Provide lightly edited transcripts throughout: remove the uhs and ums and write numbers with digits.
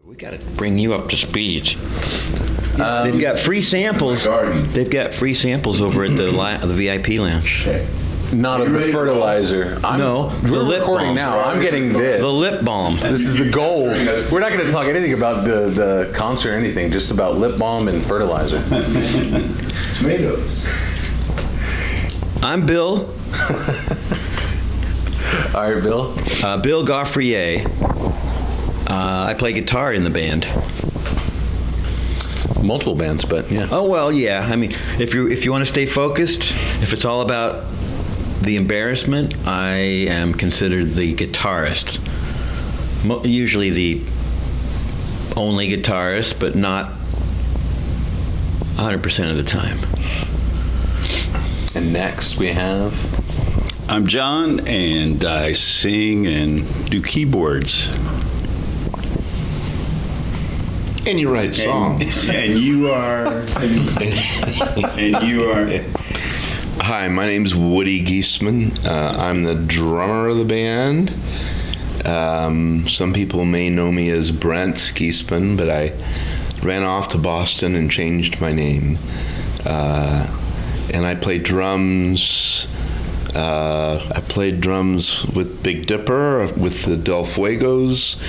We got to bring you up to speed. They've got free samples. They've got free samples over at the VIP lounge. Okay. Not of the fertilizer. We're recording now. I'm getting this. The lip balm. This is the gold. We're not going to talk anything about the concert or anything, just about lip balm and fertilizer. Tomatoes. I'm Bill. All right, Bill. Bill Gaufrier. I play guitar in the band. Multiple bands, but yeah. Oh well, yeah. I mean, if you want to stay focused, if it's all about the Embarrassment, I am considered the guitarist. Usually the only guitarist, but not 100% of the time. And next we have... I'm John, and I sing and do keyboards. And you write songs. And you are... and you are... Hi, my name's Woody Geisman. I'm the drummer of the band. Some people may know me as Brent Geisman, but I ran off to Boston and changed my name. And I play drums. I played drums with Big Dipper, with the Del Fuegos,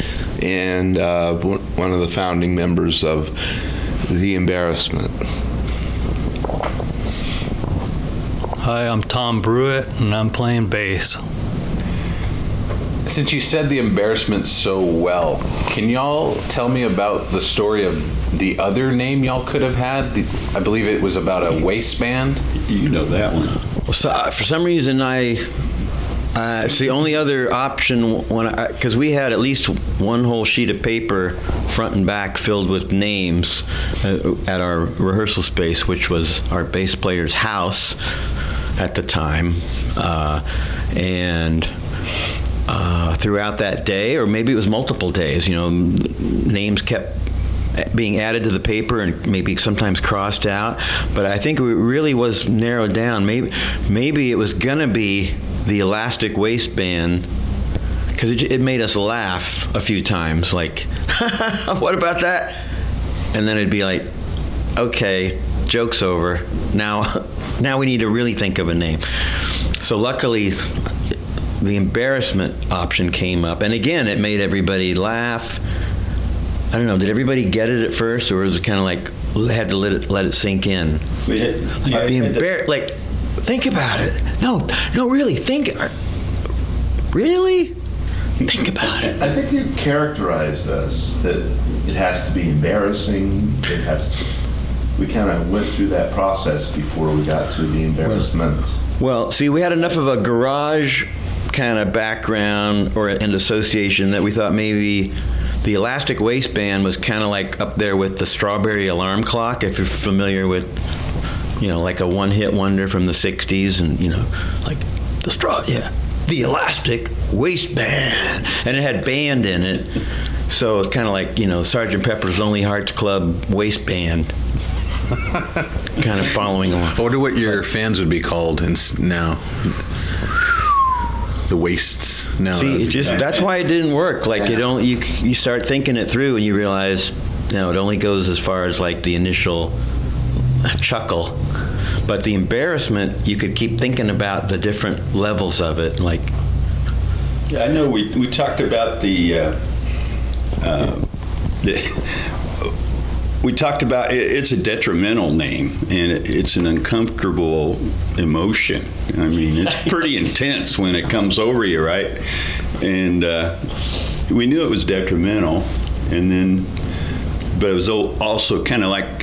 and one of the founding members of The Embarrassment. Hi, I'm Tom Brewitt, and I'm playing bass. Since you said The Embarrassment so well, can y'all tell me about the story of the other name y'all could have had? I believe it was about a waistband. You know that one. So for some reason, it's the only other option because we had at least one whole sheet of paper, front and back, filled with names at our rehearsal space, which was our bass player's house at the time, and throughout that day, or maybe it was multiple days, names kept being added to the paper and maybe sometimes crossed out, but I think it really was narrowed down. Maybe it was gonna be the Elastic Waistband, because it made us laugh a few times, like, what about that? And then it'd be like, okay, joke's over. Now we need to really think of a name. So luckily, the Embarrassment option came up, and again, it made everybody laugh. I don't know, did everybody get it at first, or was it kind of like, had to let it sink in? Like, think about it. No, really, really? Think about it. I think you characterized us that it has to be embarrassing. We kind of went through that process before we got to The Embarrassment. Well, see, we had enough of a garage kind of background and association that we thought maybe the Elastic Waistband was kind of like up there with the Strawberry Alarm Clock, if you're familiar with, like a one-hit wonder from the 60s, and, like the Elastic Waistband. And it had band in it. So it's kind of like, Sgt. Pepper's Lonely Hearts Club Waistband. Kind of following along. I wonder what your fans would be called now. The Wastes now. See, that's why it didn't work. Like, you start thinking it through and you realize, it only goes as far as like the initial chuckle. But the Embarrassment, you could keep thinking about the different levels of it. Like, yeah, I know we talked about we talked about it's a detrimental name, and it's an uncomfortable emotion. I mean, it's pretty intense when it comes over you, right? And we knew it was detrimental, but it was also kind of like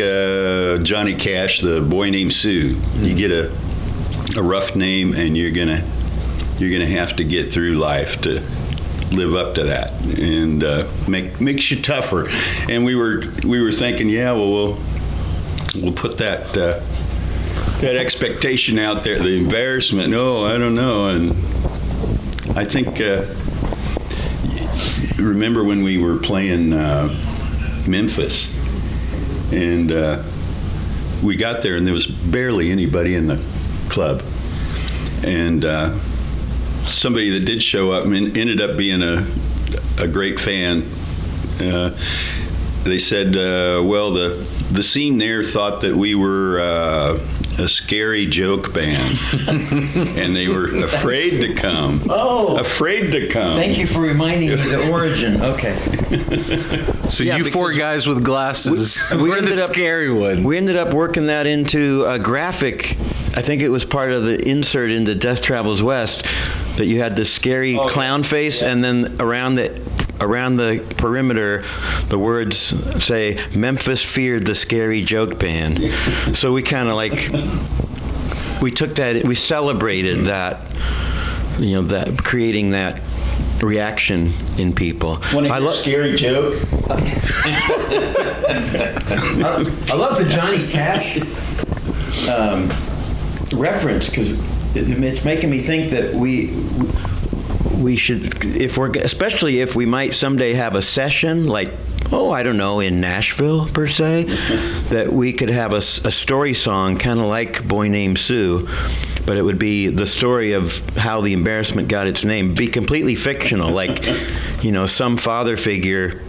Johnny Cash, The Boy Named Sue. You get a rough name, and you're gonna have to get through life to live up to that, and makes you tougher. And we were thinking, we'll put that expectation out there. The Embarrassment, no, I don't know. And I think remember when we were playing Memphis, and we got there and there was barely anybody in the club, and somebody that did show up ended up being a great fan, they said, well, the scene there thought that we were a scary joke band, and they were afraid to come. Oh. Afraid to come. Thank you for reminding me the origin. Okay. So Yeah, you four because guys with glasses we were ended the up- scary one. We ended up working that into a graphic. I think it was part of the insert into Death Travels West, that you had this scary clown face, and then around the perimeter, the words say, "Memphis feared the scary joke band." So we kind of we took that, we celebrated that, that creating that reaction in people. Want to hear a scary joke? I love the Johnny Cash reference, because it's making me think that we should, especially if we might someday have a session like, I don't know, in Nashville per se, that we could have a story song kind of like Boy Named Sue, but it would be the story of how the Embarrassment got its name, be completely fictional, like, some father figure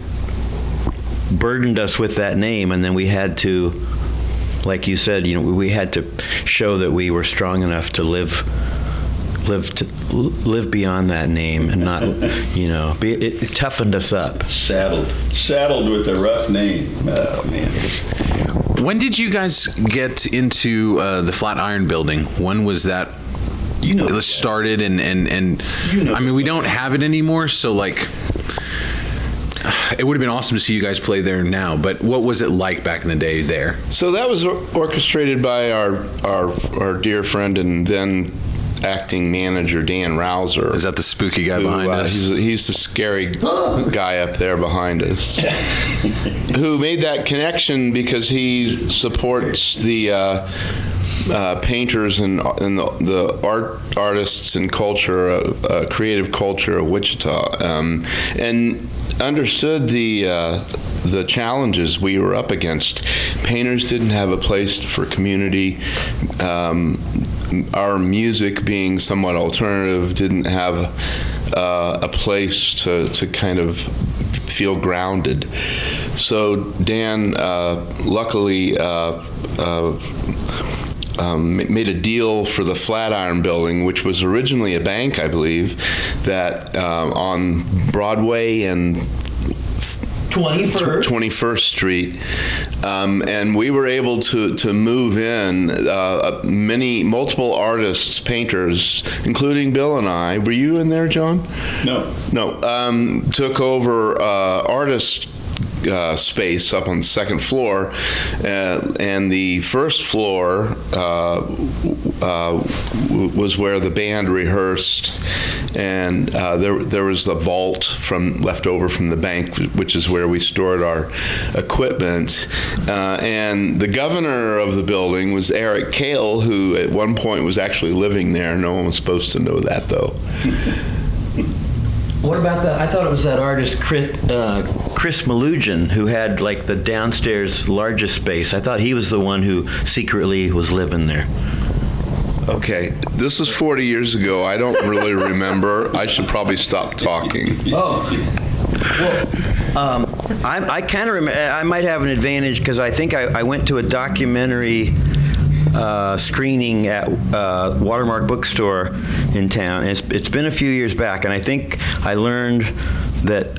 burdened us with that name, and then we had to, like you said, we had to show that we were strong enough to live beyond that name, and not, it toughened us up. Saddled with a rough name. Oh, man. When did you guys get into the Flatiron Building? When was that started? And I mean, we don't have it anymore, so it would have been awesome to see you guys play there now, but what was it like back in the day there? So that was orchestrated by our dear friend and then acting manager, Dan Rouser. Is that the spooky guy behind us? He's the scary guy up there behind us, who made that connection because he supports the painters and the artists and culture, creative culture of Wichita, and understood the challenges we were up against. Painters didn't have a place for community. Our music, being somewhat alternative, didn't have a place to kind of feel grounded. So Dan, luckily, made a deal for the Flatiron Building, which was originally a bank, I believe, that on Broadway and 21st Street, and we were able to move in multiple artists, painters, including Bill and I. Were you in there, John? No. Took over artist space up on the second floor, and the first floor was where the band rehearsed, and there was the vault left over from the bank, which is where we stored our equipment, and the governor of the building was Eric Cale, who at one point was actually living there. No one was supposed to know that, though. What about I thought it was that artist Chris Malugian, who had the downstairs largest space. I thought he was the one who secretly was living there. Okay, this was 40 years ago. I don't really remember. I should probably stop talking. Oh, well, I kind of remember. I might have an advantage because I think I went to a documentary screening at Watermark Bookstore in town. And it's been a few years back, and I think I learned that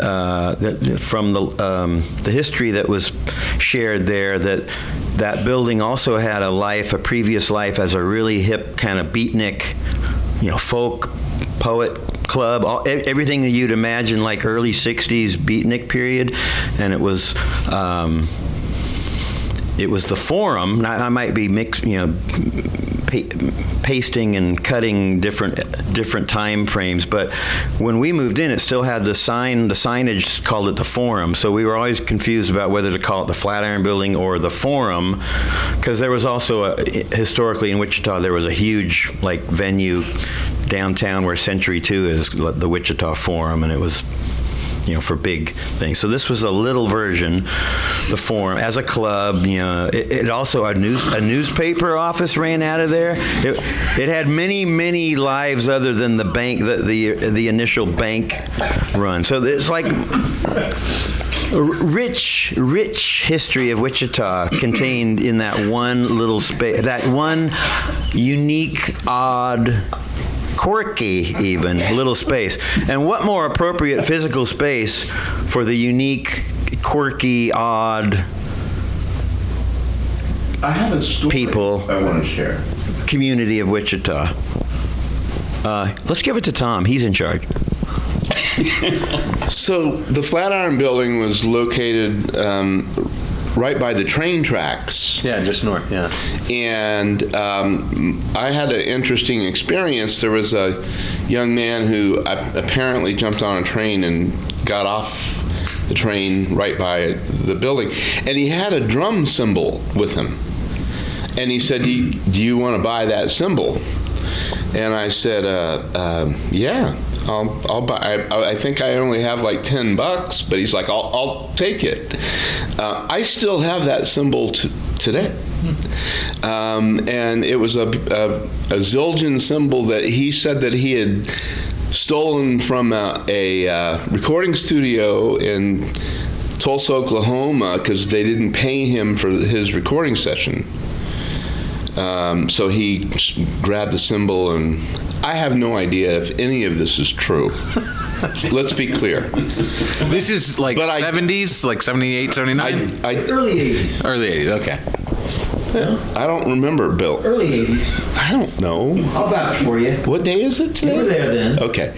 from the history that was shared there, that building also had a previous life as a really hip kind of beatnik, folk poet club, everything that you'd imagine like early 60s beatnik period, and it was the Forum. I might be pasting and cutting different time frames, but when we moved in, it still had the signage called it the Forum. So we were always confused about whether to call it the Flatiron Building or the Forum, because there was also historically in Wichita there was a huge venue downtown where Century 2 is, the Wichita Forum, and it was for big things. So this was a little version, the Forum, as a club. It also a newspaper office ran out of there. It had many lives other than the bank, the initial bank run. So it's rich history of Wichita contained in that one little space, that one unique, odd, quirky even little space. And what more appropriate physical space for the unique, quirky, odd I have a story people I want to share. Community of Wichita. Let's give it to Tom. He's in charge. So the Flatiron Building was located right by the train tracks. Yeah, just north, yeah. And I had an interesting experience. There was a young man who apparently jumped on a train and got off the train right by the building. And he had a drum cymbal with him. And he said, do you want to buy that cymbal? And I said, yeah, I'll buy. I think I only have like $10, but he's like, I'll take it. I still have that cymbal today. And it was a Zildjian cymbal that he said that he had stolen from a recording studio in Tulsa, Oklahoma, because they didn't pay him for his recording session. So he grabbed the cymbal, and I have no idea if any of this is true. Let's be clear. This is like 70s, like 78, 79? Early 80s. Early 80s, okay. I don't remember, Bill. Early 80s. I don't know. I'll vouch for you. What day is it today? You were there then. Okay.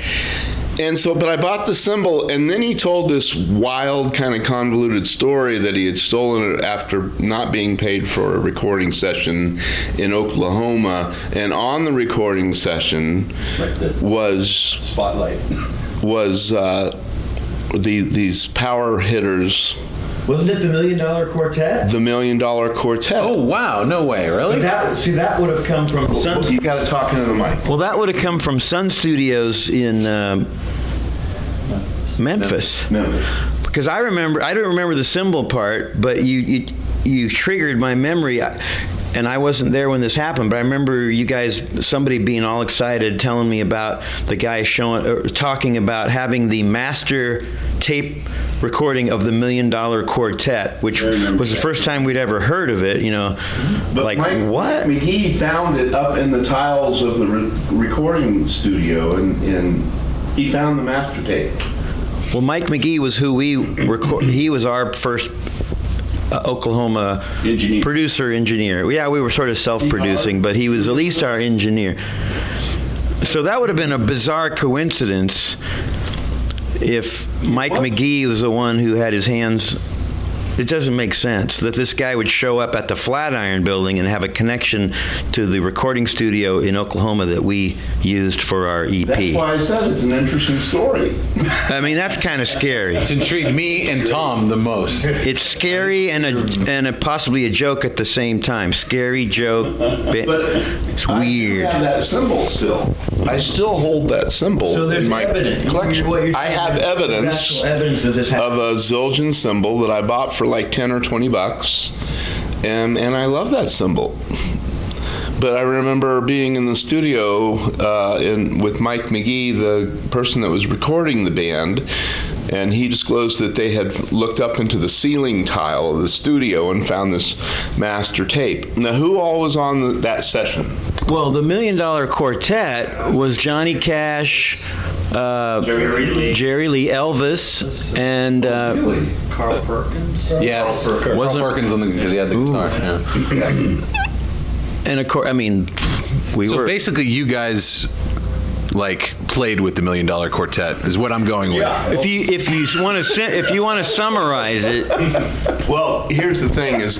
And so, but I bought the cymbal, and then he told this wild, kind of convoluted story that he had stolen it after not being paid for a recording session in Oklahoma. And on the recording session was Spotlight. These power hitters. Wasn't it the $1 Million Quartet? The $1 Million Quartet. Oh, wow. No way, really? That would have come from Sun. You got to talk into the mic. Well, that would have come from Sun Studios in Memphis. Because I don't remember the cymbal part, but you triggered my memory. And I wasn't there when this happened, but I remember somebody being all excited, telling me about the guy talking about having the master tape recording of the $1 Million Quartet, which was the first time we'd ever heard of it, But like, Mike what? McGee found it up in the tiles of the recording studio, and he found the master tape. Well, Mike McGee was who he was our first Oklahoma producer-engineer. Yeah, we were sort of self-producing, but he was at least our engineer. So that would have been a bizarre coincidence if Mike McGee was the one who had his hands. It doesn't make sense that this guy would show up at the Flatiron Building and have a connection to the recording studio in Oklahoma that we used for our EP. That's why I said it's an interesting story. I mean, that's kind of scary. It's intrigued me and Tom the most. It's scary and possibly a joke at the same time. Scary joke. But it's weird. I have that cymbal still. I still hold that cymbal in my collection. I have evidence of this happening. of a Zildjian cymbal that I bought for like $10 or $20, and I love that cymbal. But I remember being in the studio with Mike McGee, the person that was recording the band, and he disclosed that they had looked up into the ceiling tile of the studio and found this master tape. Now, who all was on that session? Well, the $1 Million Quartet was Johnny Cash, Jerry Lee, Elvis, and Carl Perkins? Yes. Carl Perkins because he had the guitar. Yeah. And of course, I mean, So basically, you guys like played with the $1 Million Quartet is what I'm going with. If you want to summarize it. Well, here's the thing: is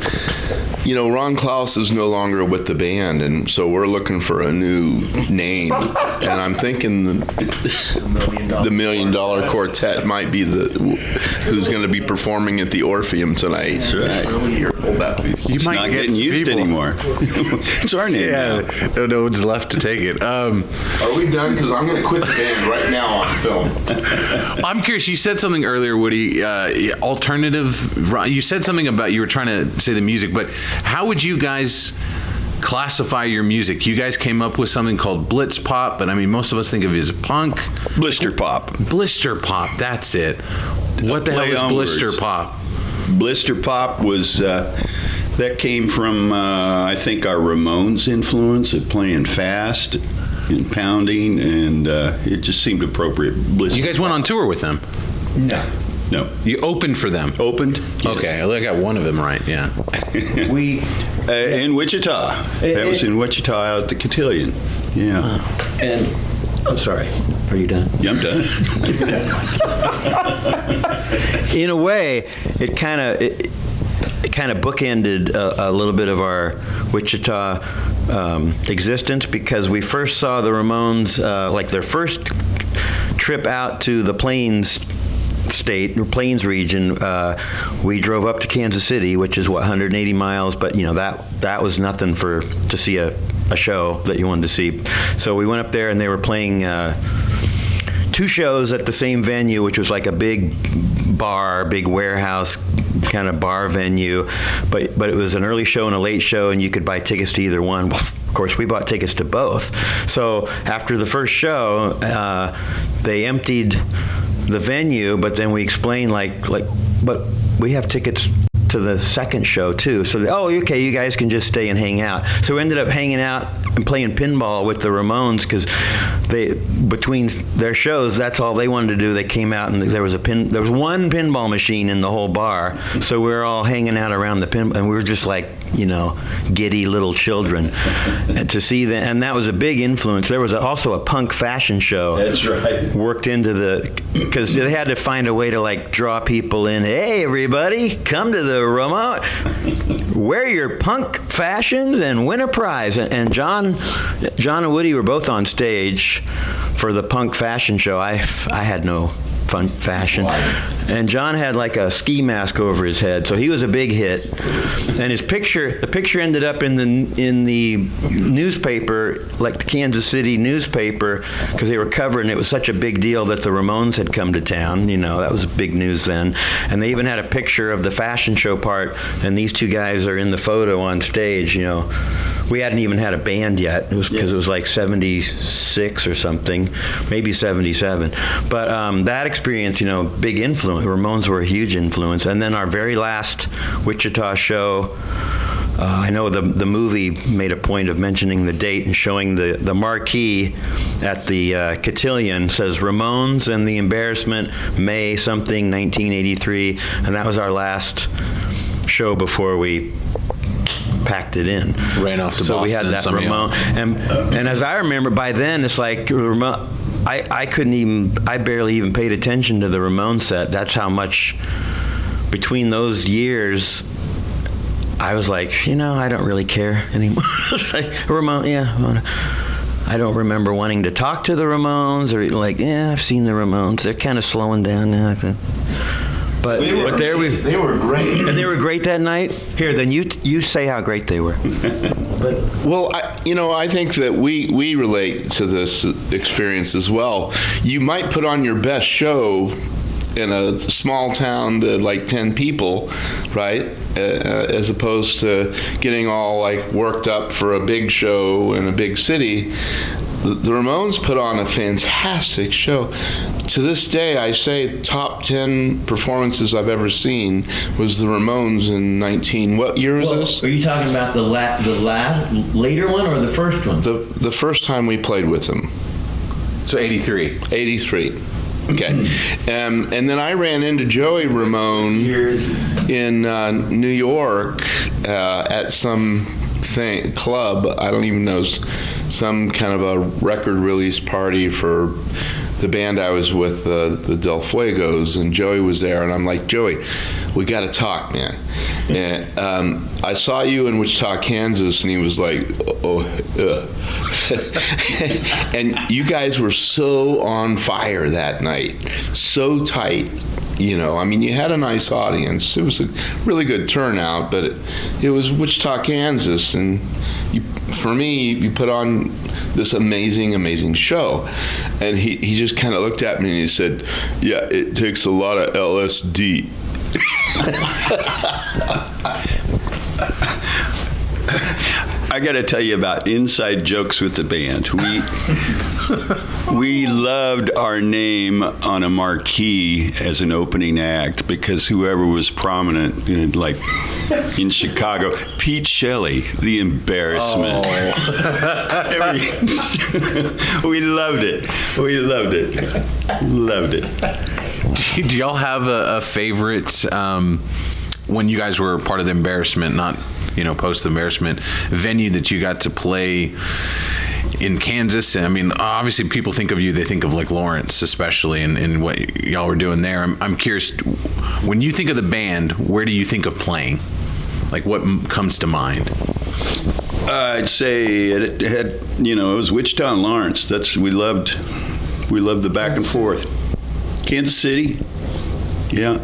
Ron Klaus is no longer with the band, and so we're looking for a new name. And I'm thinking the $1 Million Quartet might be who's going to be performing at the Orpheum tonight. That's right. Here, hold that piece. It's not getting used anymore. It's our name. Yeah, no one's left to take it. Are we done? Because I'm going to quit the band right now on film. I'm curious. You said something earlier, Woody. Alternative. You said something about you were trying to say the music, but how would you guys classify your music. You guys came up with something called Blitz Pop, but I mean, most of us think of it as punk. Blister pop. Blister Pop, that's it. What the hell Play is on Blister words. Pop? Blister pop was that came from I think our Ramones influence of playing fast and pounding, and it just seemed appropriate. Blister You guys went on tour with them. No. You opened for them. Opened? Yes. Okay, I got one of them right. Yeah. We In Wichita. That was in Wichita out at the Cotillion. Yeah. and I'm sorry. Are you done? Yeah, I'm done. In a way, it kind of bookended a little bit of our Wichita existence, because we first saw the Ramones like their first trip out to the Plains state or Plains region. We drove up to Kansas City, which is 180 miles, but that was nothing to see a show that you wanted to see. So we went up there, and they were playing 2 shows at the same venue, which was like a big bar, big warehouse kind of bar venue, but it was an early show and a late show, and you could buy tickets to either one. Well, of course, we bought tickets to both. So after the first show, they emptied the venue, but then we explained but we have tickets to the second show too. So okay, you guys can just stay and hang out. So we ended up hanging out and playing pinball with the Ramones, because between their shows, that's all they wanted to do. They came out, and there was one pinball machine in the whole bar. So we were all hanging out around the pinball, and we were just like, giddy little children. And to see that, and that was a big influence. There was also a punk fashion show. That's right. Worked into because they had to find a way to like draw people in. Hey, everybody, come to the Ramon. Wear your punk fashions and win a prize. And John and Woody were both on stage for the punk fashion show. I had no fun fashion. And John had like a ski mask over his head, so he was a big hit. And the picture ended up in the newspaper, like the Kansas City newspaper, because they were covering it. It was such a big deal that the Ramones had come to town. That was big news then. And they even had a picture of the fashion show part, and these 2 guys are in the photo on stage. We hadn't even had a band yet. It was because it was like 76 or something, maybe 77. But that experience, big influence. Ramones were a huge influence. And then our very last Wichita show, I know the movie made a point of mentioning the date and showing the marquee at the Cotillion says Ramones and the Embarrassment, May something, 1983. And that was our last show before we packed it in. Ran off to so Boston. We had that Ramone, and as I remember, by then it's like Ramone. I barely even paid attention to the Ramone set. That's how much between those years. I was like, I don't really care anymore. Like, Ramone, yeah. I don't remember wanting to talk to the Ramones, or like, I've seen the Ramones. They're kind of slowing down now, I think. But They were great. And they were great that night. Here, then you say how great they were. Well, I think that we relate to this experience as well. You might put on your best show in a small town to like 10 people, right? As opposed to getting all like worked up for a big show in a big city. The Ramones put on a fantastic show. To this day, I say top 10 performances I've ever seen was the Ramones in what year is this? Are you talking about the later one or the first one? The first time we played with them. So 83. 83. Okay. And then I ran into Joey Ramone in New York at some club. I don't even know, some kind of a record release party for the band I was with, the Del Fuegos, and Joey was there, and I'm like, Joey, we got to talk, man. And I saw you in Wichita, Kansas, and he was like, and you guys were so on fire that night, so tight. I mean, you had a nice audience. It was a really good turnout, but it was Wichita, Kansas, and for me, you put on this amazing, amazing show. And he just kind of looked at me and he said, yeah, it takes a lot of LSD. I got to tell you about inside jokes with the band. We loved our name on a marquee as an opening act because whoever was prominent, like in Chicago, Pete Shelley, the Embarrassment. We loved it. We loved it. Loved it. Do y'all have a favorite when you guys were part of the Embarrassment, not post the Embarrassment, venue that you got to play in Kansas? I mean, obviously people think of you, they think of like Lawrence especially and what y'all were doing there. I'm curious, when you think of the band, where do you think of playing? Like what comes to mind? I'd say it had, it was Wichita and Lawrence. We loved the back and forth. Kansas City. Yeah.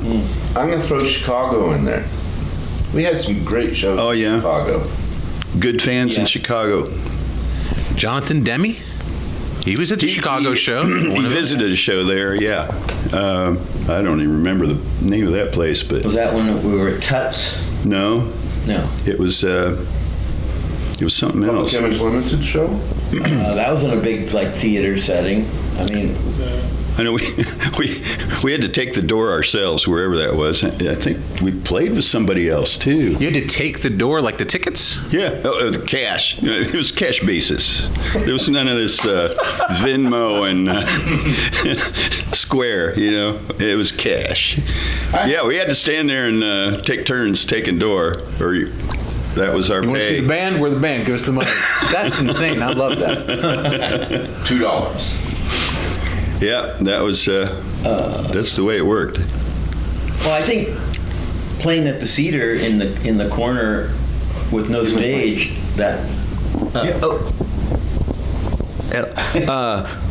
I'm going to throw Chicago in there. We had some great shows in Chicago. Good fans in Chicago. Jonathan Demme? He was at the Chicago show. He visited a show there, yeah. I don't even remember the name of that place, but... Was that when we were at Tuts? No. It was something else. Public Image Limited show? That was in a big theater setting. I mean... I know we had to take the door ourselves wherever that was. I think we played with somebody else too. You had to take the door, like the tickets? Yeah, the cash. It was cash basis. There was none of this Venmo and Square. It was cash. Yeah, we had to stand there and take turns taking door, or that was our pay. You want to see the band? We're the band. Give us the money. That's insane. I love that. $2. Yeah, that was. That's the way it worked. Well, I think playing at the Cedar in the corner with no stage.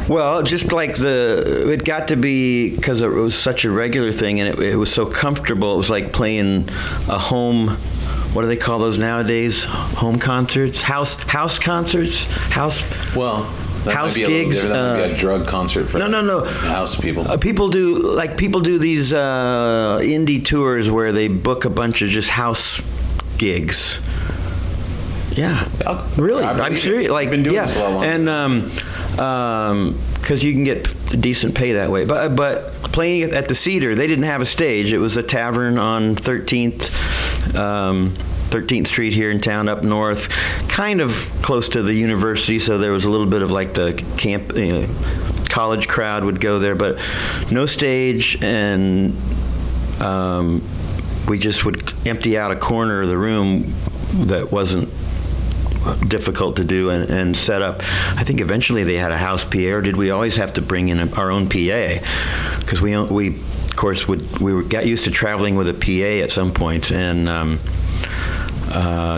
Well, just like it got to be, because it was such a regular thing and it was so comfortable. It was like playing a home. What do they call those nowadays? Home concerts, house concerts, Well. That house might be gigs. That might be a drug concert for no. house people. People do these indie tours where they book a bunch of just house gigs. Yeah, really. I'm serious. I've been doing this a lot longer. And because you can get decent pay that way. But playing at the Cedar, they didn't have a stage. It was a tavern on 13th Street here in town, up north, kind of close to the university, so there was a little bit of like the camp, college crowd would go there, but no stage, and we just would empty out a corner of the room that wasn't difficult to do and set up. I think eventually they had a house PA, or did we always have to bring in our own PA? Because we of course got used to traveling with a PA at some point, and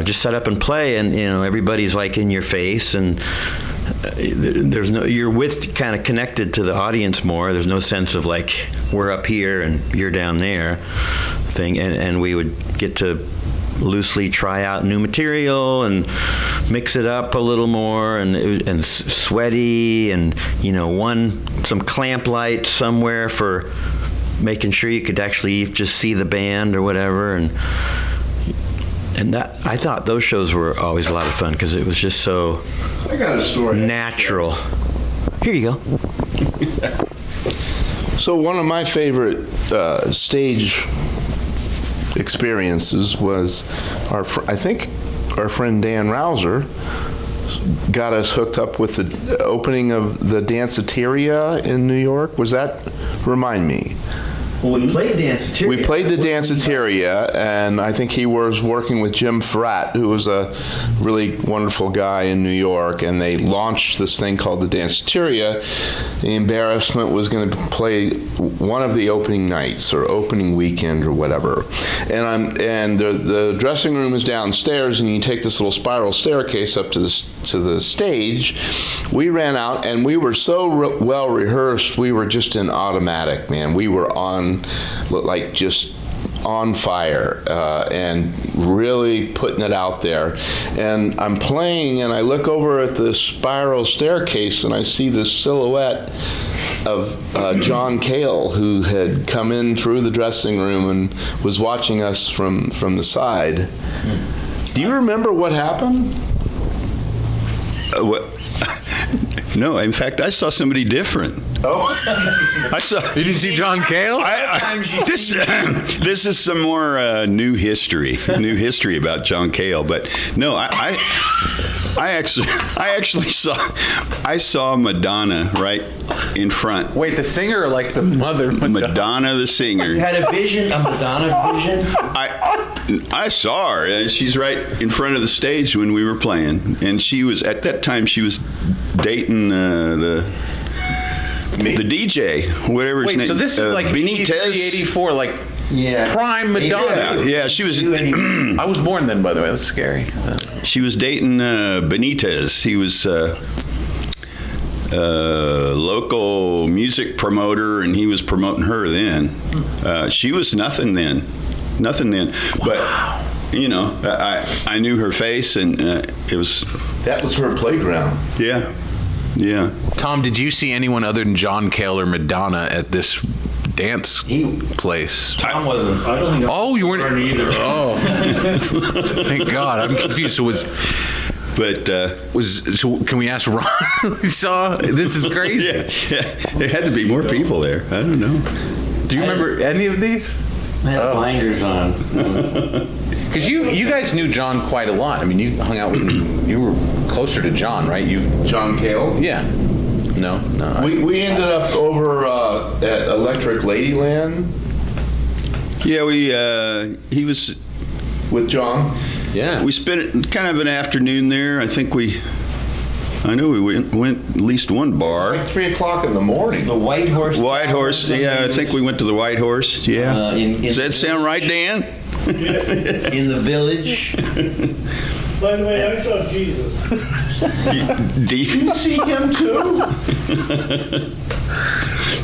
just set up and play, and everybody's like in your face, and you're kind of connected to the audience more. There's no sense of like we're up here and you're down there thing, and we would get to loosely try out new material and mix it up a little more, and sweaty, and some clamp light somewhere for making sure you could actually just see the band or whatever, and that, I thought those shows were always a lot of fun because it was just so I got a story. Natural. Here you go. So one of my favorite stage experiences was I think our friend Dan Rouser got us hooked up with the opening of the Danceteria in New York. Was that? Remind me. Well, we played Danceteria. We played the Danceteria, and I think he was working with Jim Fratt, who was a really wonderful guy in New York, and they launched this thing called the Danceteria. The Embarrassment was going to play one of the opening nights or opening weekend or whatever. And the dressing room is downstairs, and you take this little spiral staircase up to the stage. We ran out, and we were so well rehearsed. We were just in automatic, man. We were just on fire and really putting it out there. And I'm playing, and I look over at the spiral staircase, and I see this silhouette of John Cale, who had come in through the dressing room and was watching us from the side. Do you remember what happened? What? No, in fact, I saw somebody different. Oh, I saw. You didn't see John Cale? This is some more new history about John Cale. But no, I actually saw Madonna right in front. Wait, the singer or like the mother? Madonna the singer. You had a vision, a Madonna vision? I saw her, and she's right in front of the stage when we were playing. And she was, at that time, she was dating the DJ, whatever his name. Wait, so this is like Benitez? 84, like Yeah. prime Madonna. Yeah, she was. I was born then, by the way. That's scary. She was dating Benitez. He was local music promoter, and he was promoting her then. She was nothing then. But, you know, I knew her face, and it was... that was her playground. Yeah. Tom, did you see anyone other than John Cale or Madonna at this dance place? Tom wasn't. I don't think Oh, you weren't either. Oh, thank God. I'm confused. So so can we ask Ron who we saw? This is crazy. Yeah. There had to be more people there. I don't know. Do you remember any of these? I had blinders on. Because you guys knew John quite a lot. I mean, you hung out with you were closer to John, right? John Cale? Yeah. No. We ended up over at Electric Ladyland Yeah, he was... with John. Yeah. We spent kind of an afternoon there. I know we went at least one bar. Like 3 o'clock in the morning. The White Horse. White Horse, yeah, I think we went to the White Horse, yeah. Does that sound right, Dan? In the Village. By the way, I saw Jesus. Do you You see him too?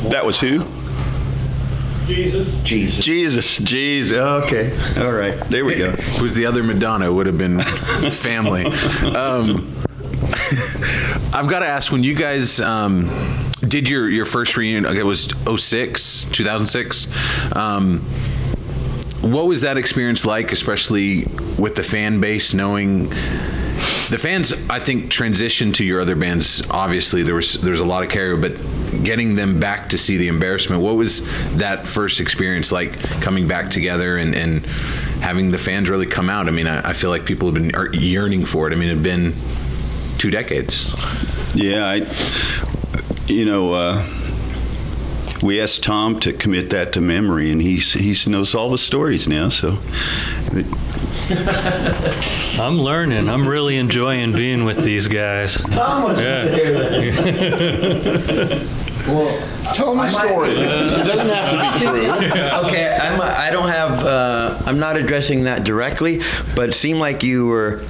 That was who? Jesus. Okay. All right. There we go. Who's the other Madonna? It would have been family. I've got to ask, when you guys did your first reunion, it was 2006. What was that experience like, especially with the fan base, knowing the fans, I think, transitioned to your other bands? Obviously, there's a lot of carryover, but getting them back to see the Embarrassment, what was that first experience like, coming back together and having the fans really come out? I mean, I feel like people have been yearning for it. I mean, it had been 2 decades. Yeah, we asked Tom to commit that to memory, and he knows all the stories now, so... I'm learning. I'm really enjoying being with these guys. Tom was there. Well, tell him a story. It doesn't have to be true. Okay, I'm not addressing that directly, but it seemed like you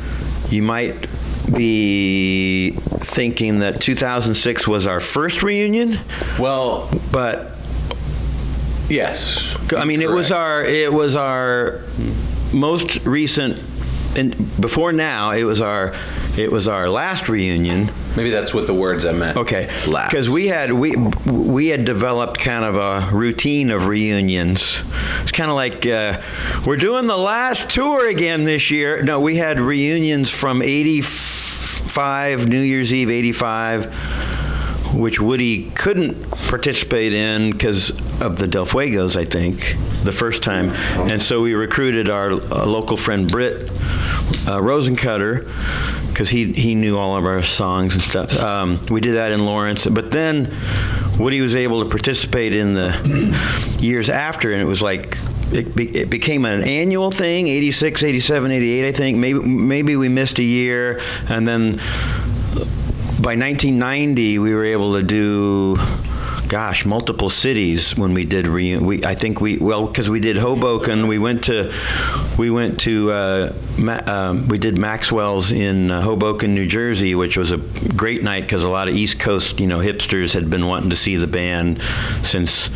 might be thinking that 2006 was our first reunion. Well, But yes. I mean, it was our most recent, and before now, it was our last reunion. Maybe that's what the words I meant. Okay, Last. because we had developed kind of a routine of reunions. It's kind of like we're doing the last tour again this year. No, we had reunions from '85, New Year's Eve '85, which Woody couldn't participate in because of the Del Fuegos, I think, the first time. And so we recruited our local friend Britt Rosencutter, because he knew all of our songs and stuff. We did that in Lawrence. But then Woody was able to participate in the years after, and it was like, it became an annual thing, 86, 87, 88, I think. Maybe we missed a year, and then by 1990, we were able to do, multiple cities when we did because we did Hoboken. We did Maxwell's in Hoboken, New Jersey, which was a great night because a lot of East Coast, hipsters had been wanting to see the band since,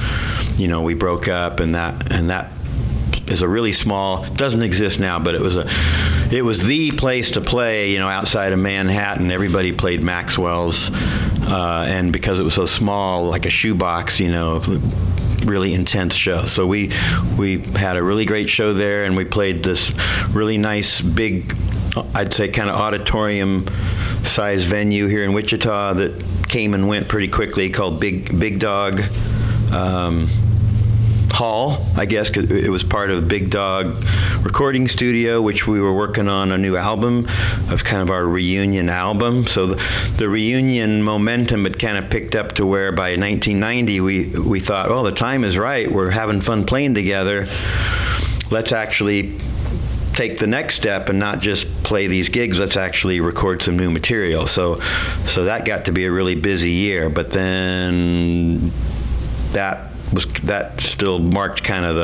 we broke up, and that is a really small, doesn't exist now, but it was the place to play, outside of Manhattan. Everybody played Maxwell's, and because it was so small, like a shoebox, really intense show. So we had a really great show there, and we played this really nice big I'd say, kind of auditorium-sized venue here in Wichita that came and went pretty quickly, called Big Dog Hall, I guess, because it was part of Big Dog recording studio, which we were working on a new album of kind of our reunion album. So the reunion momentum had kind of picked up to where by 1990 we thought, oh, the time is right. We're having fun playing together. Let's actually take the next step and not just play these gigs. Let's actually record some new material. So that got to be a really busy year. But then that still marked kind of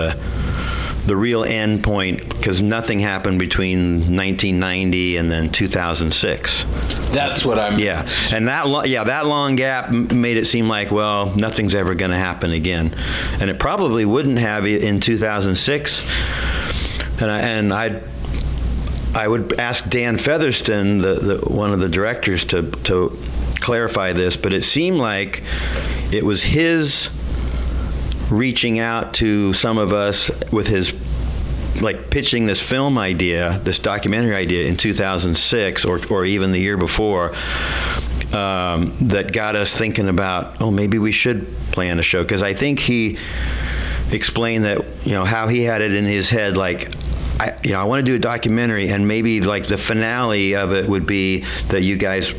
the real end point, because nothing happened between 1990 and then 2006. That's what I'm. Yeah, and that long gap made it seem like, well, nothing's ever going to happen again, and it probably wouldn't have in 2006. And I would ask Dan Featherston, the one of the directors, to clarify this, but it seemed like it was his reaching out to some of us with his, like, pitching this film idea, this documentary idea in 2006 or even the year before, that got us thinking about, oh, maybe we should plan a show. Because I think he explained that, how he had it in his head, like, I want to do a documentary, and maybe like the finale of it would be that you guys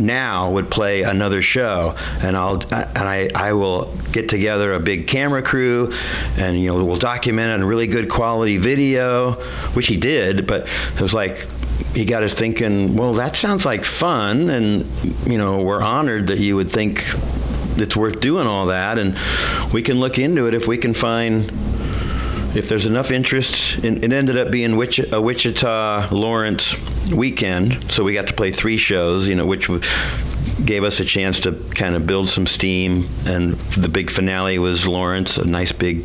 now would play another show, and I will get together a big camera crew, and we'll document it in really good quality video, which he did. But it was like, he got us thinking, well, that sounds like fun, and we're honored that you would think it's worth doing all that, and we can look into it if we can find, if there's enough interest. It ended up being a Wichita-Lawrence weekend, so we got to play 3 shows, which gave us a chance to kind of build some steam. And the big finale was Lawrence, a nice big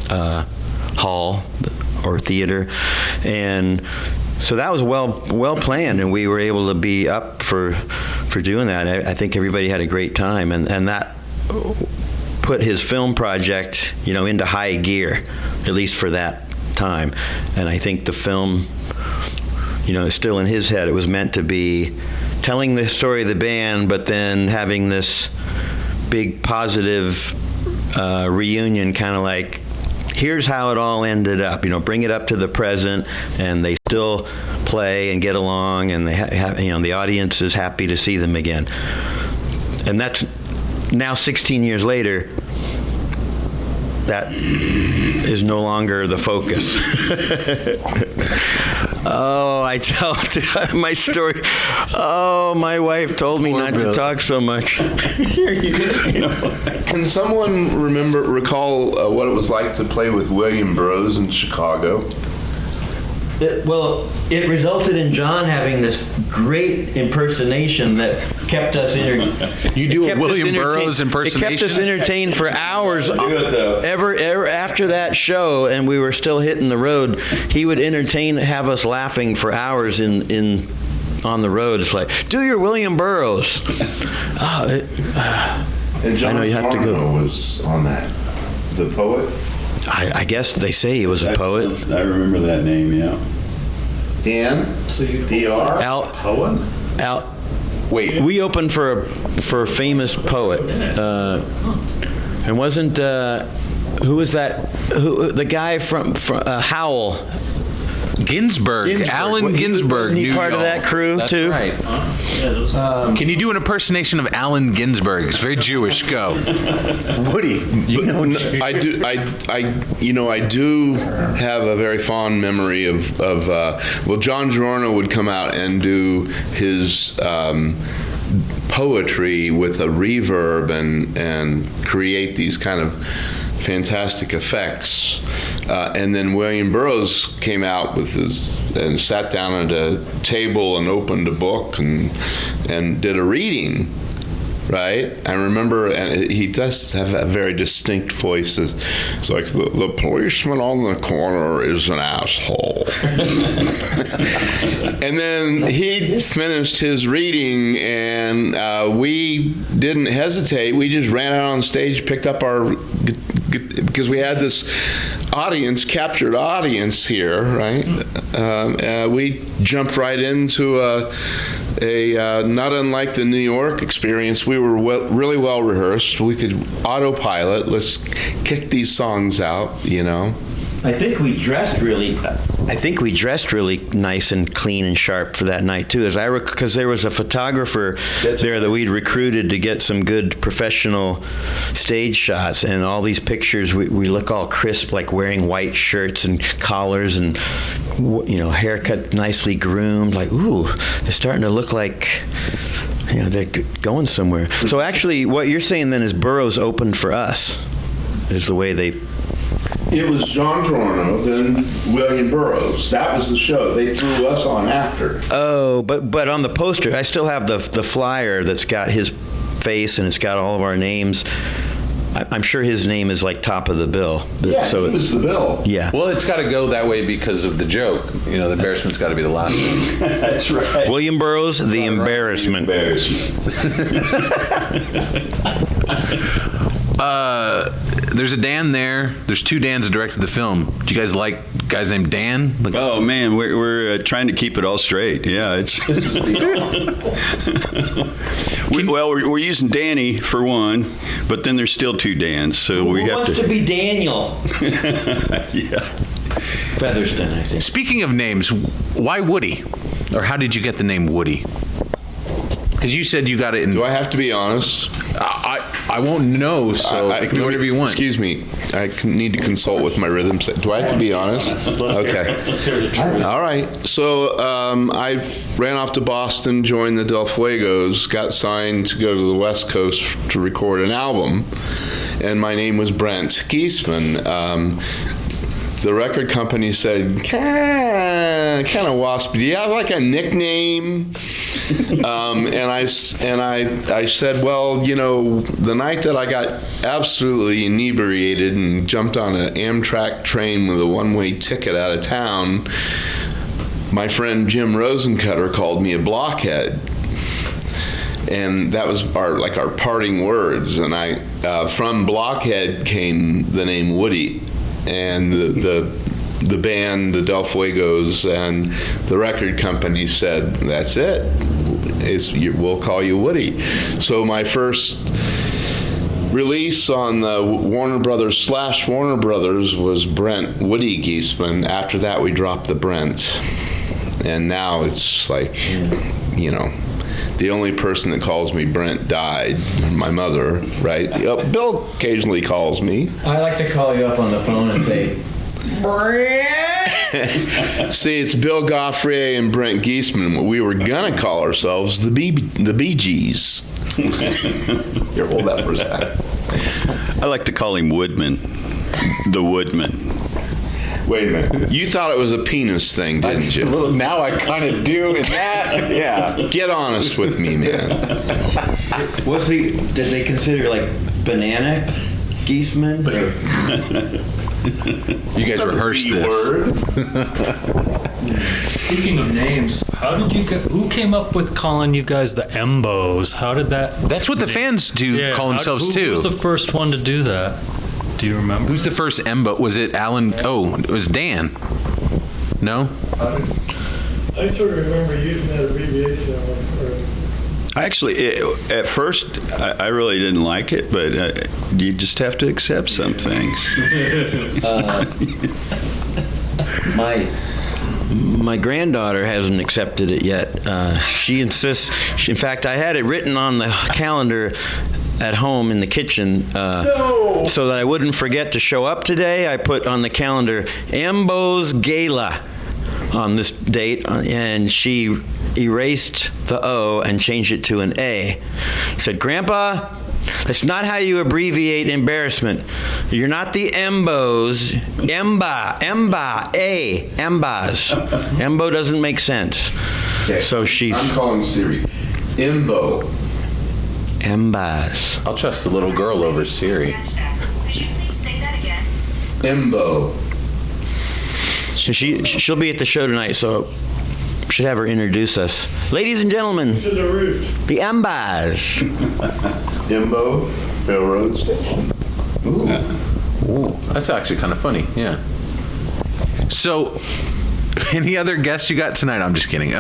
hall or theater, and so that was well planned, and we were able to be up for doing that. I think everybody had a great time, and that put his film project, into high gear, at least for that time. And I think the film, is still in his head. It was meant to be telling the story of the band, but then having this big positive reunion, kind of like, here's how it all ended up. Bring it up to the present, and they still play and get along, and they have, the audience is happy to see them again. And that's now 16 years later. That is no longer the focus. Oh, I tell my story. Oh, my wife told me not to talk so much. Can someone recall what it was like to play with William Burroughs in Chicago? It resulted in John having this great impersonation that kept us entertained. You do a William Burroughs impersonation? It kept us entertained for hours. Ever after that show, and we were still hitting the road, he would have us laughing for hours on the road. It's like, do your William Burroughs. And John, I know you have to go. Was on that, the poet? I guess they say he was a poet. I remember that name, yeah. Dan? D.R.? Al. Wait, we opened for a famous poet. And wasn't, who was that? The guy from Howell. Ginsberg. Allen Ginsberg. Wasn't he part of that crew, That's too? Right. Can you do an impersonation of Allen Ginsberg? It's very Jewish. Go. Woody. I do have a very fond memory of John Giorno would come out and do his poetry with a reverb and create these kind of fantastic effects. And then William Burroughs came out and sat down at a table and opened a book and did a reading right? I remember, and he does have a very distinct voice. It's like, the policeman on the corner is an asshole. And then he finished his reading, and we didn't hesitate. We just ran out on stage, picked up our, because we had this captured audience here, right? We jumped right into a not unlike the New York experience. We were really well rehearsed. We could autopilot. Let's kick these songs out, you know. I think we dressed really nice and clean and sharp for that night too. Because there was a photographer there that we'd recruited to get some good professional stage shots, and all these pictures we look all crisp, like wearing white shirts and collars and haircut nicely groomed. Like, ooh, they're starting to look like they're going somewhere. So actually, what you're saying then is Burroughs opened for us. Is the way they. It was John Torno, then William Burroughs. That was the show. They threw us on after. Oh, but on the poster, I still have the flyer that's got his face and it's got all of our names. I'm sure his name is like top of the bill. Yeah, so it was the bill. Yeah. Well, it's got to go that way because of the joke. The embarrassment's got to be the last one. That's right. William Burroughs, The Embarrassment. There's a Dan there. There's two Dans that directed the film. Do you guys like guys named Dan? Oh man, we're trying to keep it all straight. Yeah, it's. We're using Danny for one, but then there's still two Dans, so we have to be Daniel. Yeah. Featherston, I think. Speaking of names, why Woody? Or how did you get the name Woody? Because you said you got it in. Do I have to be honest? I won't know, so I can do whatever you want. Excuse me. I need to consult with my rhythm set. Do I have to be honest? Okay. Let's hear the truth. All right. So I ran off to Boston, joined the Del Fuegos, got signed to go to the West Coast to record an album, and my name was Brent Geisman. The record company said, kind of waspy. Do you have like a nickname? And I said, well, the night that I got absolutely inebriated and jumped on an Amtrak train with a one-way ticket out of town, my friend Jim Rosencutter called me a blockhead. And that was our parting words. And from blockhead came the name Woody. And the band, the Del Fuegos, and the record company said, that's it. We'll call you Woody. So my first release on the Warner Brothers / Warner Brothers was Brent Woody Geisman. After that, we dropped the Brent. And now it's like, the only person that calls me Brent died, my mother, right? Bill occasionally calls me. I like to call you up on the phone and say, Brent. See, it's Bill Goffrier and Brent Geisman. We were gonna call ourselves the Bee Gees. Here, hold that for a second. I like to call him Woodman, the Woodman. Wait a minute. You thought it was a penis thing, didn't you? Well, now I kind of do. And that, yeah. Get honest with me, man. Did they consider like banana Geisman? You guys rehearsed this. Speaking of names, who came up with calling you guys the Embos? How did that? That's what the fans do call themselves too. Who was the first one to do that? Do you remember? Who's the first Embo? Was it Alan? Oh, it was Dan. No? I sort of remember using that abbreviation. Actually, at first, I really didn't like it, but you just have to accept some things. My granddaughter hasn't accepted it yet. She insists. In fact, I had it written on the calendar at home in the kitchen so that I wouldn't forget to show up today. I put on the calendar Embo's Gala on this date, and she erased the O and changed it to an A. Said, Grandpa, that's not how you abbreviate embarrassment. You're not the Embos. Embas. Embo doesn't make sense. Okay. So she's... I'm calling Siri. Embo. Embas. I'll trust the little girl over Siri. Could you please say that again? Embo. She'll be at the show tonight, so should have her introduce us. Ladies and gentlemen, To the roof. the Embas. Embo Railroad Station. Ooh, that's actually kind of funny. Yeah. So, any other guests you got tonight? I'm just kidding.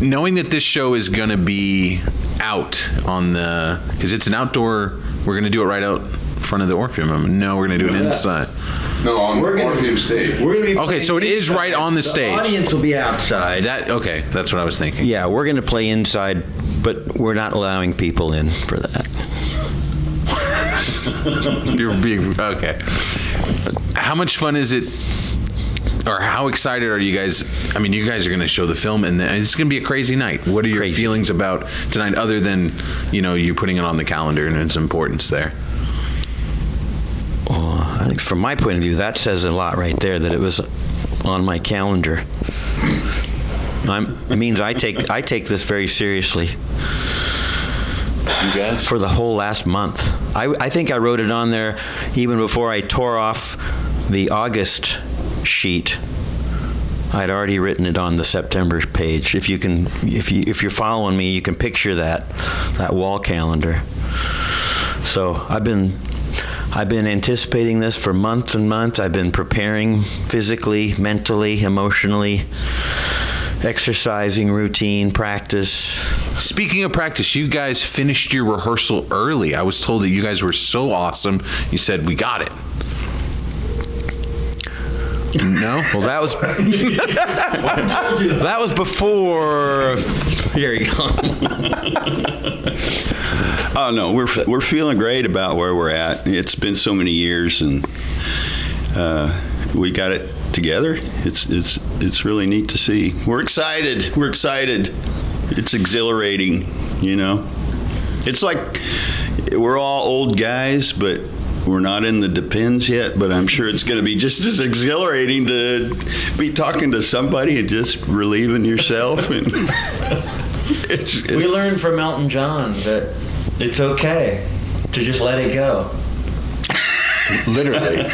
Knowing that this show is going to be out on because it's an outdoor, we're going to do it right out front of the Orpheum. No, we're going to do it inside. No, on Orpheum stage. We're gonna be Okay, so it is right on the The stage. audience will be outside. Okay, that's what I was thinking. Yeah, we're going to play inside, but we're not allowing people in for that. You're being okay. How much fun is it, or how excited are you guys? I mean, you guys are going to show the film, and then it's going to be a crazy night. What are your Crazy. feelings about tonight, other than you putting it on the calendar and its importance there? Well, I think from my point of view, that says a lot right there, that it was on my calendar. It means I take this very seriously. You guys? For the whole last month. I think I wrote it on there even before I tore off the August sheet. I'd already written it on the September page. If you're following me, you can picture that wall calendar. So I've been anticipating this for months and months. I've been preparing physically, mentally, emotionally, exercising, routine, practice. Speaking of practice, you guys finished your rehearsal early. I was told that you guys were so awesome. You said, we got it. No? Well, that was before. Here you go. Oh no, we're feeling great about where we're at. It's been so many years, and we got it together. It's really neat to see. We're excited. It's exhilarating. It's like we're all old guys, but we're not in the depends yet. But I'm sure it's going to be just as exhilarating to be talking to somebody and just relieving yourself. And We learned from Elton John that it's okay to just let it go. Literally.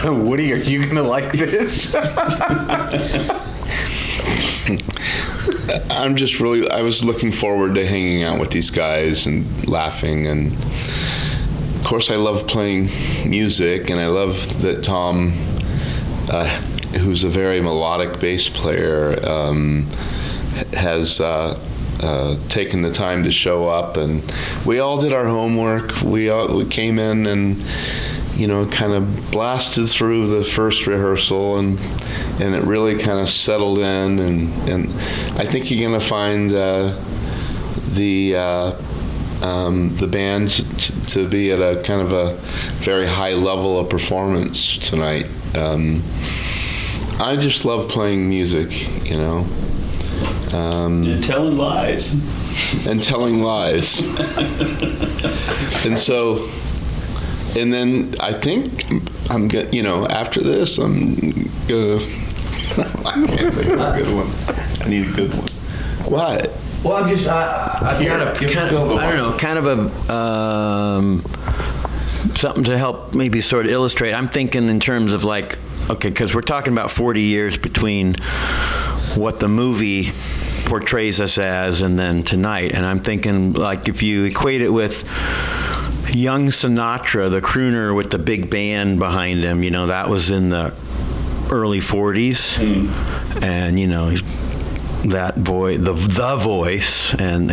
Woody, are you going to like this? I was looking forward to hanging out with these guys and laughing, and of course I love playing music, and I love that Tom, who's a very melodic bass player, has taken the time to show up, and we all did our homework. We came in and kind of blasted through the first rehearsal, and it really kind of settled in, and I think you're going to find the band to be at a kind of a very high level of performance tonight. I just love playing music, and telling lies. And telling lies. And then I think I'm gonna, after this, I'm gonna. I can't think of a good one. I need a good one. What? Well, I've got kind of a something to help maybe sort of illustrate. I'm thinking in terms of because we're talking about 40 years between what the movie portrays us as and then tonight, and I'm thinking if you equate it with young Sinatra, the crooner with the big band behind him, that was in the early 40s, and that voice, the voice, and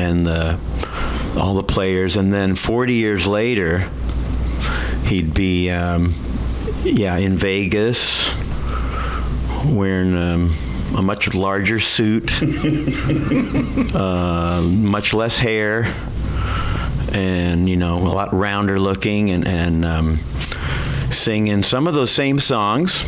all the players, and then 40 years later, he'd be in Vegas, wearing a much larger suit, much less hair, and a lot rounder looking, and singing some of those same songs,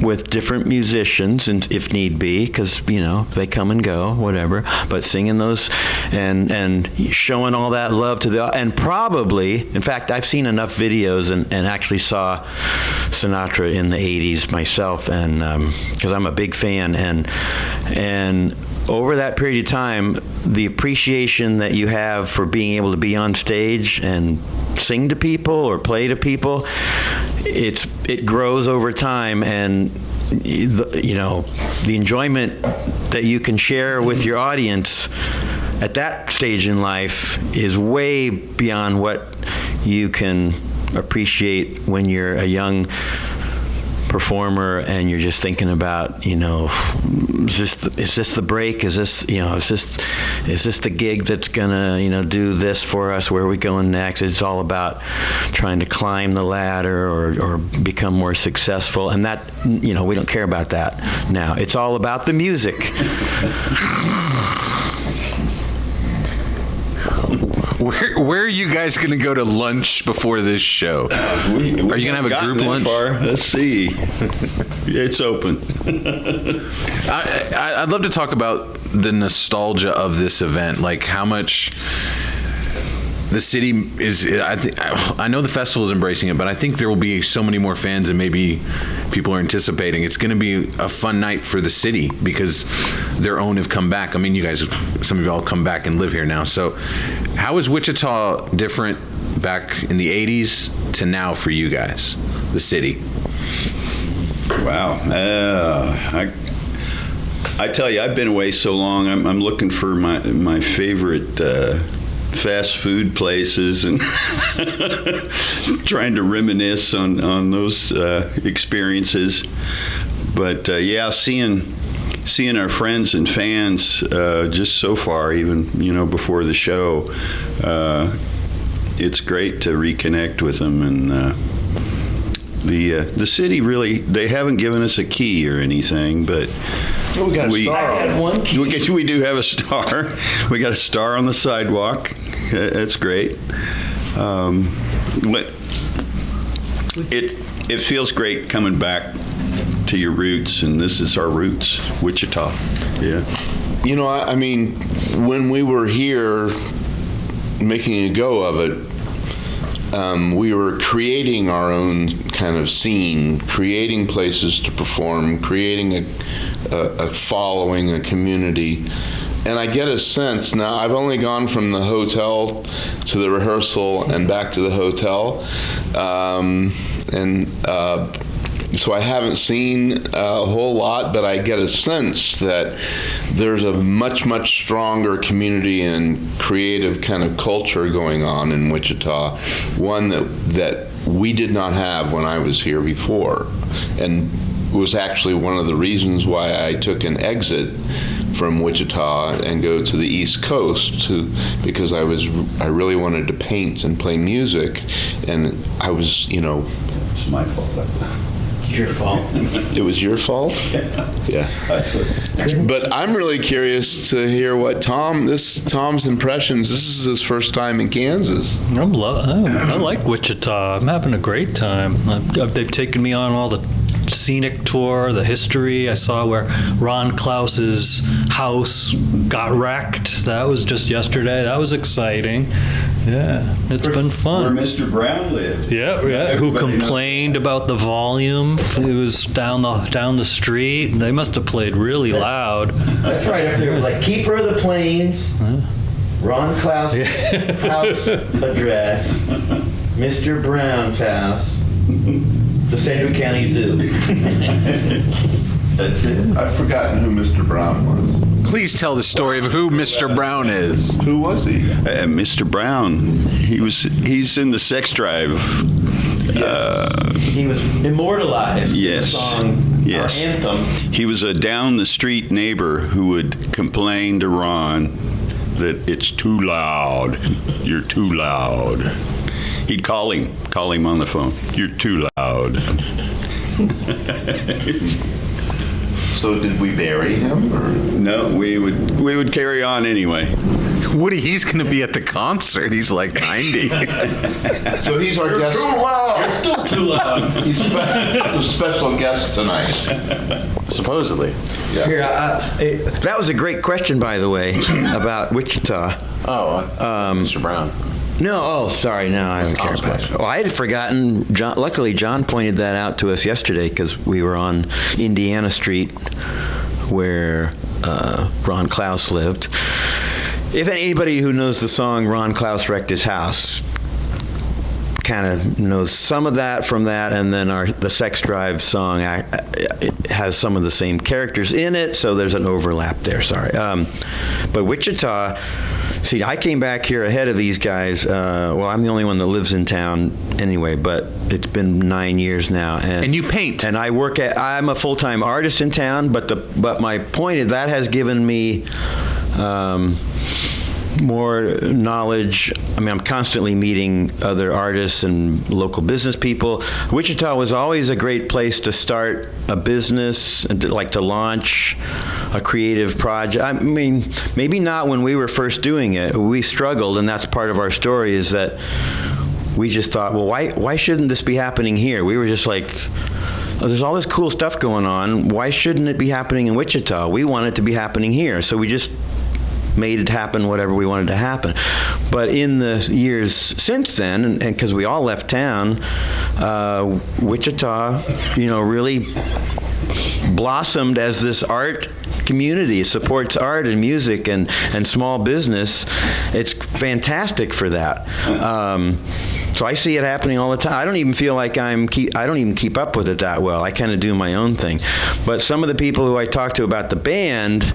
with different musicians, and if need be, because they come and go, whatever. But singing those and showing all that love to and probably, in fact, I've seen enough videos and actually saw Sinatra in the '80s myself, and because I'm a big fan, and over that period of time, the appreciation that you have for being able to be on stage and sing to people or play to people, it grows over time, and the enjoyment that you can share with your audience at that stage in life is way beyond what you can appreciate when you're a young performer and you're just thinking about, is this the break? Is this the gig that's gonna, do this for us? Where are we going next? It's all about trying to climb the ladder or become more successful. And that, we don't care about that now. It's all about the music. Where are you guys going to go to lunch before this show? Are you going to have a group lunch? Let's see. It's open. I'd love to talk about the nostalgia of this event, like how much the city is. I know the festival is embracing it, but I think there will be so many more fans than maybe people are anticipating. It's going to be a fun night for the city because their own have come back. I mean, you guys, some of you all come back and live here now. So how is Wichita different back in the 80s to now for you guys, the city? Wow. I tell you, I've been away so long. I'm looking for my favorite fast food places and trying to reminisce on those experiences. But yeah, seeing our friends and fans just so far, even before the show, it's great to reconnect with them. And the city really, they haven't given us a key or anything, but we got a star. I had one key. We do have a star. We got a star on the sidewalk. That's great. It feels great coming back to your roots, and this is our roots, Wichita. Yeah. I mean, when we were here making a go of it, we were creating our own kind of scene, creating places to perform, creating a following, a community. And I get a sense now, I've only gone from the hotel to the rehearsal and back to the hotel. So I haven't seen a whole lot, but I get a sense that there's a much, much stronger community and creative kind of culture going on in Wichita, one that we did not have when I was here before. And was actually one of the reasons why I took an exit from Wichita and go to the East Coast because I really wanted to paint and play music, and I was, It's my fault. Your fault. It was your fault? Yeah. But I'm really curious to hear what Tom's impressions. This is his first time in Kansas. I like Wichita. I'm having a great time. They've taken me on all the scenic tour, the history. I saw where Ron Klaus's house got wrecked. That was just yesterday. That was exciting. Yeah, it's been fun. Where Mr. Brown lived. Yeah. Who complained about the volume? It was down the street. They must have played really loud. That's right up there, like Keeper of the Plains, Ron Klaus's house address, Mr. Brown's house, the Sedgwick County Zoo. That's it. I've forgotten who Mr. Brown was. Please tell the story of who Mr. Brown is. Who was he? Mr. Brown. He's in the Sex Drive. He was immortalized. Yes. The song, yes. Our anthem. He was a down the street neighbor who would complain to Ron that it's too loud. You're too loud. He'd call him on the phone. You're too loud. So did we bury him? Or? No, we would carry on anyway. Woody, he's going to be at the concert. He's like 90. So he's our guest. You're still too loud. He's a special guest tonight. Supposedly. Yeah. Here, that was a great question, by the way, about Wichita. Mr. Brown. No, sorry, no, I don't care Tom's about it. question. Well, I had forgotten. Luckily, John pointed that out to us yesterday because we were on Indiana Street where Ron Klaus lived. If anybody who knows the song "Ron Klaus Wrecked His House" kind of knows some of that from that, and then the Sex Drive song it has some of the same characters in it, so there's an overlap there. Sorry, but Wichita. See, I came back here ahead of these guys. Well, I'm the only one that lives in town anyway, but it's been 9 years now. And you paint. And I'm a full-time artist in town, but my point is that has given me more knowledge. I mean, I'm constantly meeting other artists and local business people. Wichita was always a great place to start a business and to launch a creative project. I mean, maybe not when we were first doing it. We struggled, and that's part of our story is that we just thought, well, why shouldn't this be happening here? We were just like, oh, there's all this cool stuff going on. Why shouldn't it be happening in Wichita? We want it to be happening here. So we just made it happen, whatever we wanted to happen. But in the years since then, and because we all left town, Wichita, really blossomed as this art community. It supports art and music and small business. It's fantastic for that. So I see it happening all the time. I don't even feel like I don't even keep up with it that well. I kind of do my own thing. But some of the people who I talk to about the band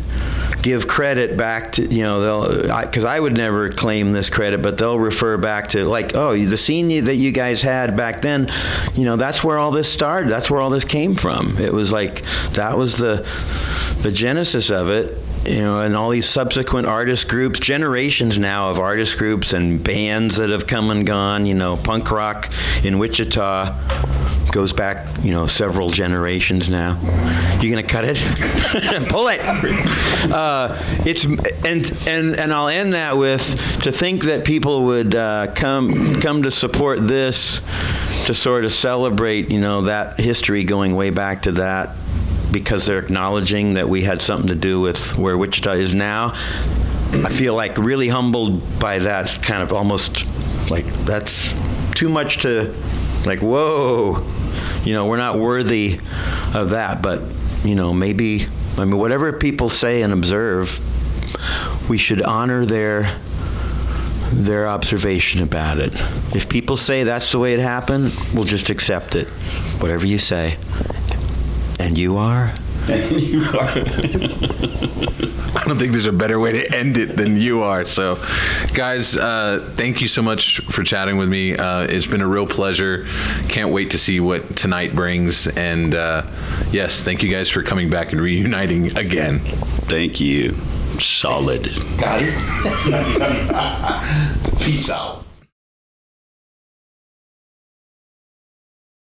give credit back to, because I would never claim this credit, but they'll refer back to the scene that you guys had back then, that's where all this started. That's where all this came from. It was like, that was the genesis of it. And all these subsequent artist groups, generations now of artist groups and bands that have come and gone, punk rock in Wichita goes back, several generations now. You gonna cut it? Pull it. It's and I'll end that with to think that people would come to support this to sort of celebrate, that history going way back to that, because they're acknowledging that we had something to do with where Wichita is now. I feel like really humbled by that, kind of almost like that's too much to, whoa, we're not worthy of that. But, maybe, whatever people say and observe, we should honor their observation about it. If people say that's the way it happened, we'll just accept it, whatever you say. And you are? You are. I don't think there's a better way to end it than you are. So, guys, thank you so much for chatting with me. It's been a real pleasure. Can't wait to see what tonight brings. And yes, thank you guys for coming back and reuniting again. Thank you. Solid. Got it? Peace out.